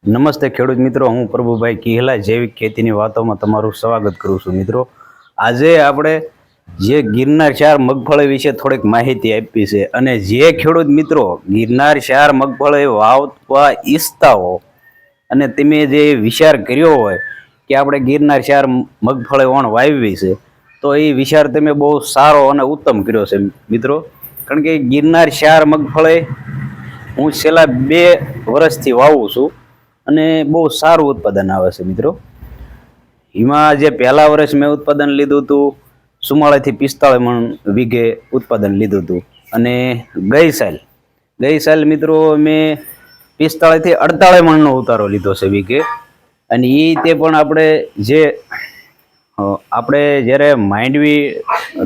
નમસ્તે ખેડૂત મિત્રો, હું પ્રભુભાઈ કિહલા જૈવિક ખેતીની વાતોમાં તમારું સ્વાગત કરું છું. મિત્રો, આજે આપણે જે ગિરનાર ચાર મગફળી વિશે થોડીક માહિતી આપી છે. અને જે ખેડૂત મિત્રો ગિરનાર ચાર મગફળી વાવવા ઈચ્છતા હો અને તમે જે વિચાર કર્યો હોય કે આપણે ગિરનાર ચાર મગફળી વણ વાવવી છે, તો એ વિચાર તમે બહુ સારો અને ઉત્તમ કર્યો છે મિત્રો. કારણ કે ગિરનાર ચાર મગફળી હું છેલ્લા 2 વર્ષથી વાવું છું અને બહુ સારું ઉત્પાદન આવે છે મિત્રો. એમાં જે પહેલા વર્ષ મેં ઉત્પાદન લીધું હતું 44 થી 45 મણ વીઘે ઉત્પાદન લીધું હતું. અને ગઈ સાલ મિત્રો મેં 45 થી 48 મણનો ઉતારો લીધો છે વીઘે. અને એ તે પણ આપણે જ્યારે માંડવી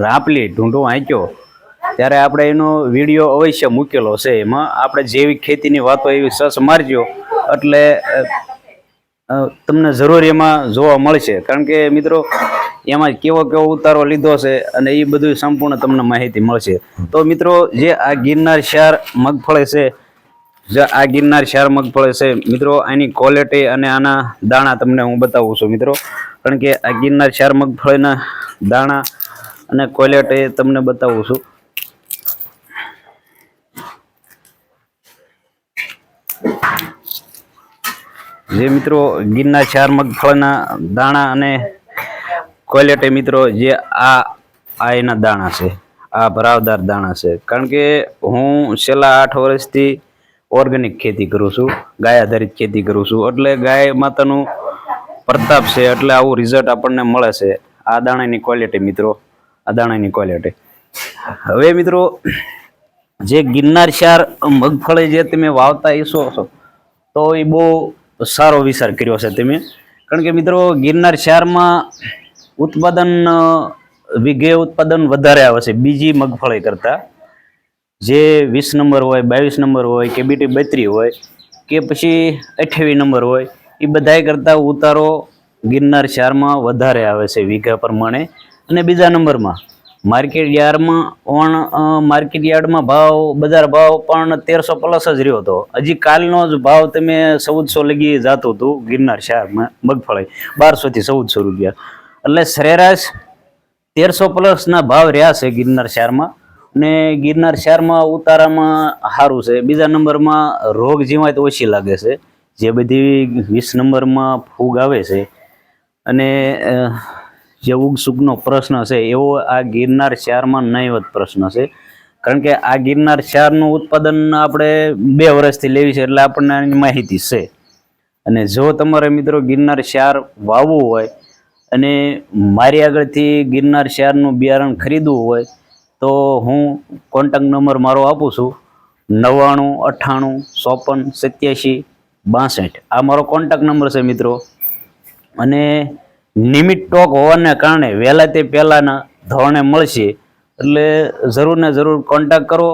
રાપલી ઢૂંઢો આંક્યો ત્યારે આપણે એનો વિડીયો અવશ્ય મૂકેલો છે. એમાં આપણે જૈવિક ખેતીની વાતો એવી સસ મારજો એટલે તમને જરૂર એમાં જોવા મળશે. કારણ કે મિત્રો એમાં કેવો ઉતારો લીધો છે અને એ બધું સંપૂર્ણ તમને માહિતી મળશે. તો મિત્રો, જે આ ગિરનાર ચાર મગફળી છે, મિત્રો આની ક્વોલિટી અને આના દાણા તમને હું બતાવું છું મિત્રો. કારણ કે આ ગિરનાર ચાર મગફળીના દાણા અને ક્વોલિટી તમને બતાવું છું. જે મિત્રો ગિરનાર ચાર મગફળીના દાણા અને ક્વોલિટી મિત્રો, જે આ એના દાણા છે, આ ભરાવદાર દાણા છે. કારણ કે હું છેલ્લા 8 વર્ષથી ઓર્ગેનિક ખેતી કરું છું, ગાય આધારિત ખેતી કરું છું. એટલે ગાય માતાનું પ્રતાપ છે, એટલે આવું રિઝલ્ટ આપણને મળે છે. આ દાણાની ક્વોલિટી મિત્રો, આ દાણાની ક્વોલિટી. હવે મિત્રો, જે ગિરનાર ચાર મગફળી જે તમે વાવતા ઈચ્છો છો, તો એ બહુ સારો વિચાર કર્યો છે તમે. કારણ કે મિત્રો ગિરનાર ચારમાં વીઘે ઉત્પાદન વધારે આવે છે બીજી મગફળી કરતા. જે 20 નંબર હોય, 22 નંબર હોય કે બીટી 32 હોય કે પછી 28 નંબર હોય, એ બધા કરતા ઉતારો ગિરનાર ચારમાં વધારે આવે છે વીઘા પ્રમાણે. અને બીજા નંબરમાં માર્કેટ યાર્ડમાં બજાર ભાવ પણ 1300 પ્લસ જ રહ્યો હતો. હજી કાલનો જ ભાવ તમે 1400 લગી જતું હતું ગિરનાર ચાર મગફળી, 1200 થી 1400 રૂપિયા. એટલે સરેરાશ 1300 પ્લસ ના ભાવ રહ્યા છે ગિરનાર ચારમાં. ને ગિરનાર ચારમાં ઉતારામાં સારું છે. બીજા નંબરમાં રોગ જીવાત ઓછી લાગે છે. જે બધી 20 નંબરમાં ફૂગ આવે છે અને જે ઉગસુગનો પ્રશ્ન છે, એવો આ ગિરનાર ચારમાં નહીવત પ્રશ્ન છે. કારણ કે આ ગિરનાર ચારનું ઉત્પાદન આપણે 2 વર્ષથી લેવી છે, એટલે આપણને આની માહિતી છે. અને જો તમારે મિત્રો ગિરનાર ચાર વાવવું હોય અને મારી આગળથી ગિરનાર ચારનું બિયારણ ખરીદવું હોય, તો હું કોન્ટેક્ટ નંબર મારો આપું છું 99 98 54 87 62. આ મારો કોન્ટેક્ટ નંબર છે મિત્રો. અને નિયમિત સ્ટોક હોવાને કારણે વહેલા તે પહેલાના ધોરણે મળશે. એટલે જરૂર ને જરૂર કોન્ટેક્ટ કરો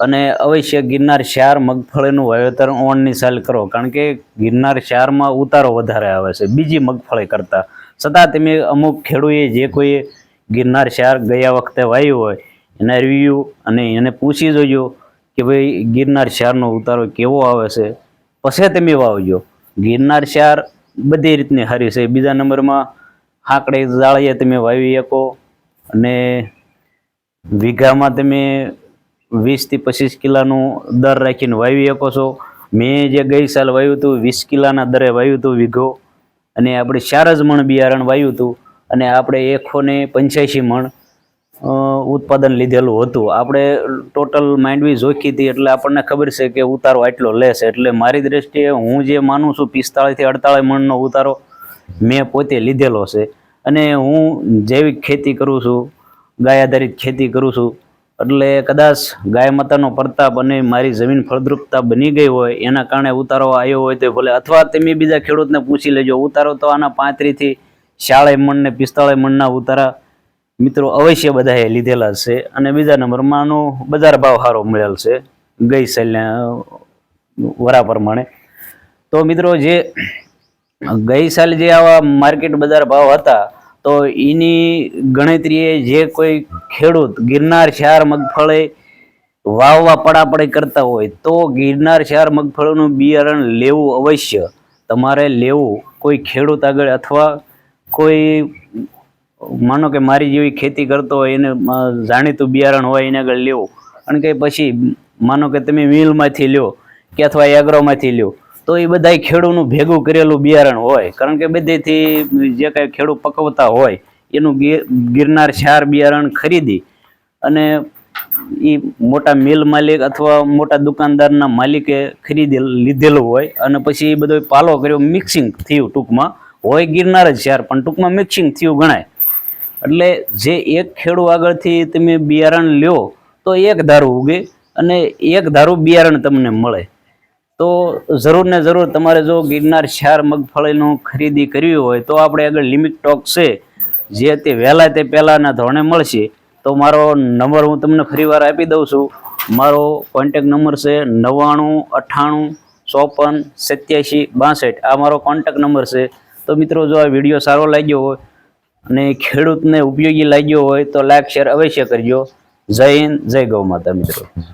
અને અવશ્ય ગિરનાર ચાર મગફળીનું વાવેતર ઓણની સાલ કરો. કારણ કે ગિરનાર ચારમાં ઉતારો વધારે આવે છે બીજી મગફળી કરતાં. છતાં તમે અમુક ખેડૂએ જે કોઈએ ગિરનાર ચાર ગયા વખતે વાવ્યું હોય એના રિવ્યૂ અને એને પૂછી જોજો કે ભાઈ ગિરનાર ચારનો ઉતારો કેવો આવે છે, પછી તમે વાવજો. ગિરનાર ચાર બધી રીતની સારી છે. બીજા નંબરમાં હાકડે જાળીએ તમે વાવી શકો અને વીઘામાં તમે 20 થી 25 કિલાનું દર રાખીને વાવી શકો છો. મેં જે ગઈ સાલ વાવ્યું હતું 20 કિલાના દરે વાવ્યું હતું વીઘો. અને આપણે 4 જ મણ બિયારણ વાવ્યું હતું અને આપણે 185 મણ ઉત્પાદન લીધેલું હતું. આપણે ટોટલ માંડવી જોખી હતી એટલે આપણને ખબર છે કે ઉતારો આટલો લેશે. એટલે મારી દ્રષ્ટિએ હું જે માનું છું 45 થી 48 મણનો ઉતારો મેં પોતે લીધેલો છે. અને હું જૈવિક ખેતી કરું છું, ગાય આધારિત ખેતી કરું છું. એટલે કદાચ ગાય માતાનો પ્રતાપ અને મારી જમીન ફળદ્રુપતા બની ગઈ હોય એના કારણે ઉતારો આવ્યો હોય તો ભલે, અથવા તમે બીજા ખેડૂતને પૂછી લેજો. ઉતારો તો આના 35 થી 40 મણ ને 45 મણના ઉતારા મિત્રો અવશ્ય બધાએ લીધેલા છે. અને બીજા નંબરમાં આનો બજાર ભાવ સારો મળેલ છે ગઈ સાલના વરા પ્રમાણે. તો મિત્રો, જે ગઈ સાલ જે આવા માર્કેટ બજાર ભાવ હતા, તો એની ગણતરીએ જે કોઈ ખેડૂત ગિરનાર ચાર મગફળી વાવવા પડાપડી કરતા હોય તો ગિરનાર ચાર મગફળીનું બિયારણ લેવું અવશ્ય. તમારે લેવું કોઈ ખેડૂત આગળ અથવા કોઈ માનો કે મારી જેવી ખેતી કરતો હોય એને જાણીતું બિયારણ હોય એને આગળ લેવું, અને કે પછી માનો કે તમે મિલમાંથી લ્યો કે અથવા એગ્રોમાંથી લ્યો તો એ બધાય ખેડૂતનું ભેગું કરેલું બિયારણ હોય, કારણ કે બધેથી જે કાંઈ ખેડૂત પકવતા હોય એનું ગિરનાર ક્ષાર બિયારણ ખરીદી અને એ મોટા મિલ માલિક અથવા મોટા દુકાનદારના માલિકે ખરીદી લીધેલું હોય અને પછી એ બધો પાલો કર્યો, મિક્સિંગ થયું, ટૂંકમાં હોય ગિરનાર જ ક્ષાર પણ ટૂંકમાં મિક્સિંગ થયું ગણાય. એટલે જે એક ખેડૂત આગળથી તમે બિયારણ લ્યો તો એક ધારું ઉગે અને એક ધારું બિયારણ તમને મળે. તો જરૂર ને જરૂર તમારે જો ગિરનાર ક્ષાર મગફળીનું ખરીદી કરવી હોય તો આપણે આગળ લિમિટ સ્ટોક છે જે તે વહેલા તે પહેલાંના ધોરણે મળશે. તો મારો નંબર હું તમને ફરીવાર આપી દઉં છું. મારો કોન્ટેક નંબર છે 99 98 54 87 62. આ મારો કોન્ટેક નંબર છે. તો મિત્રો જો આ વિડીયો સારો લાગ્યો હોય અને ખેડૂતને ઉપયોગી લાગ્યો હોય તો લાઈક શેર અવશ્ય કરજો. જય હિન્દ, જય ગૌ માતા મિત્રો.